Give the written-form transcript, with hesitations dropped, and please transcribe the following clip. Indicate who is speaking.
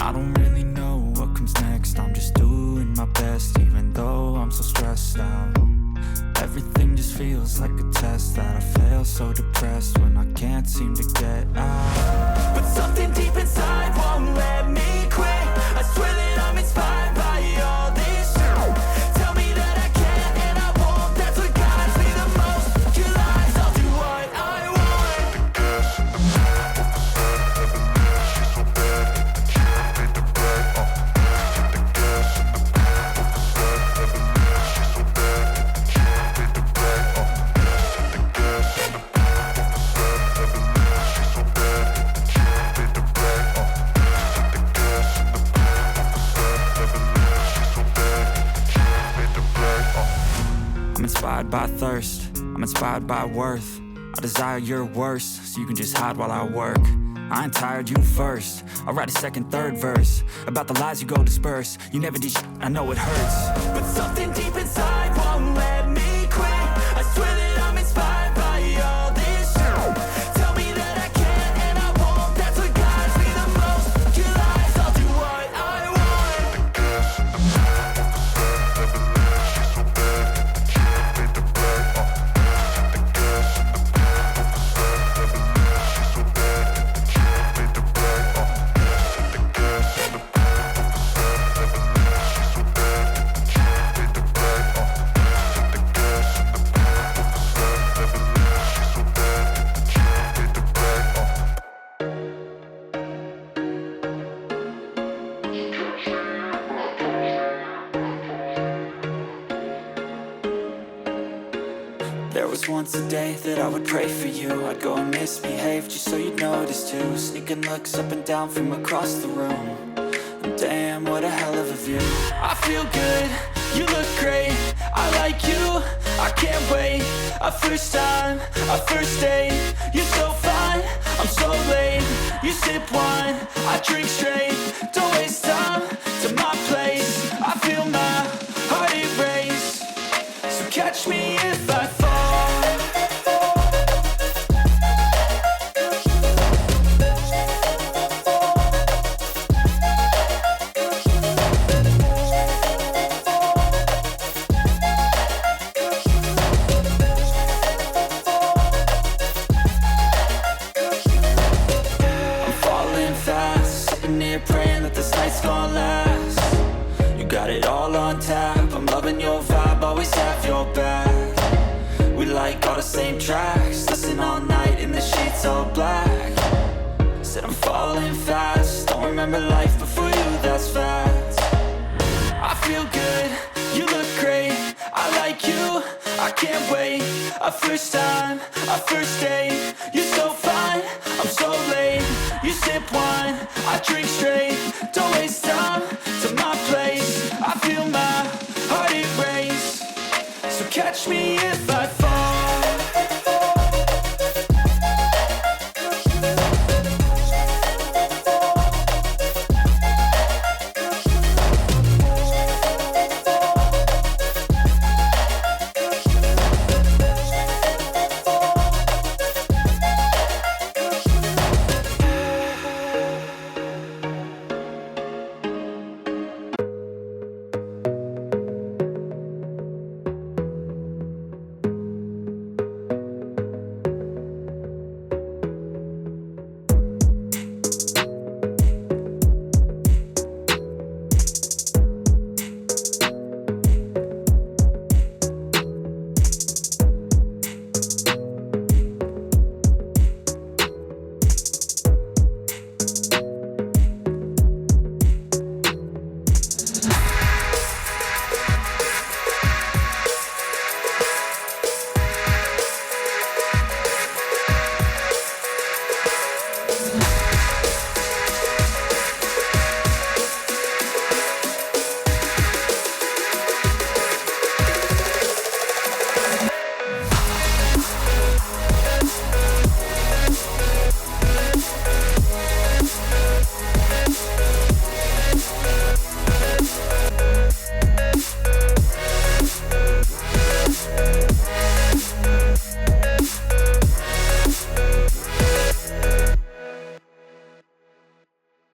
Speaker 1: I don't really know what comes next. I'm just doing my best, even though I'm so stressed out. Everything just feels like a test that I fail, so depressed when I can't seem to get out. But something deep inside won't let me quit. I swear that I'm inspired by all this shit. Tell me that I can and I won't. That's what guides me the most. Your lies, I'll do what I want. I'm inspired by thirst, I'm inspired by worth. I desire your worst, so you can just hide while I work. I ain't tired, you first. I'll write a second, third verse about the lies you go disperse. You never did shit, I know it hurts. But something deep inside won't let me quit. I swear that I'm inspired by all this shit. Tell me that I can and I won't. That's what guides me the most. Your lies, I'll do what I want. There was once a day that I would pray for you. I'd go and misbehave just so you'd notice too. Sneaking looks up and down from across the room. And damn, what a hell of a view. I feel good, you look great. I like you, I can't wait. A first time, a first date. You're so fine, I'm so late. You sip wine, I drink straight. Don't waste time to my place. I feel my heart erase. So catch me if I fall. Praying that this night's gonna last. You got it all on tap. I'm loving your vibe, always have your back. We like all the same tracks. Listen all night in the sheets all black. Said I'm falling fast. Don't remember life before you, that's fact. I feel good, you look great. I like you, I can't wait. A first time, a first date. You're so fine, I'm so late. You sip wine, I drink straight. Don't waste time to my place. I feel my heart erase. So catch me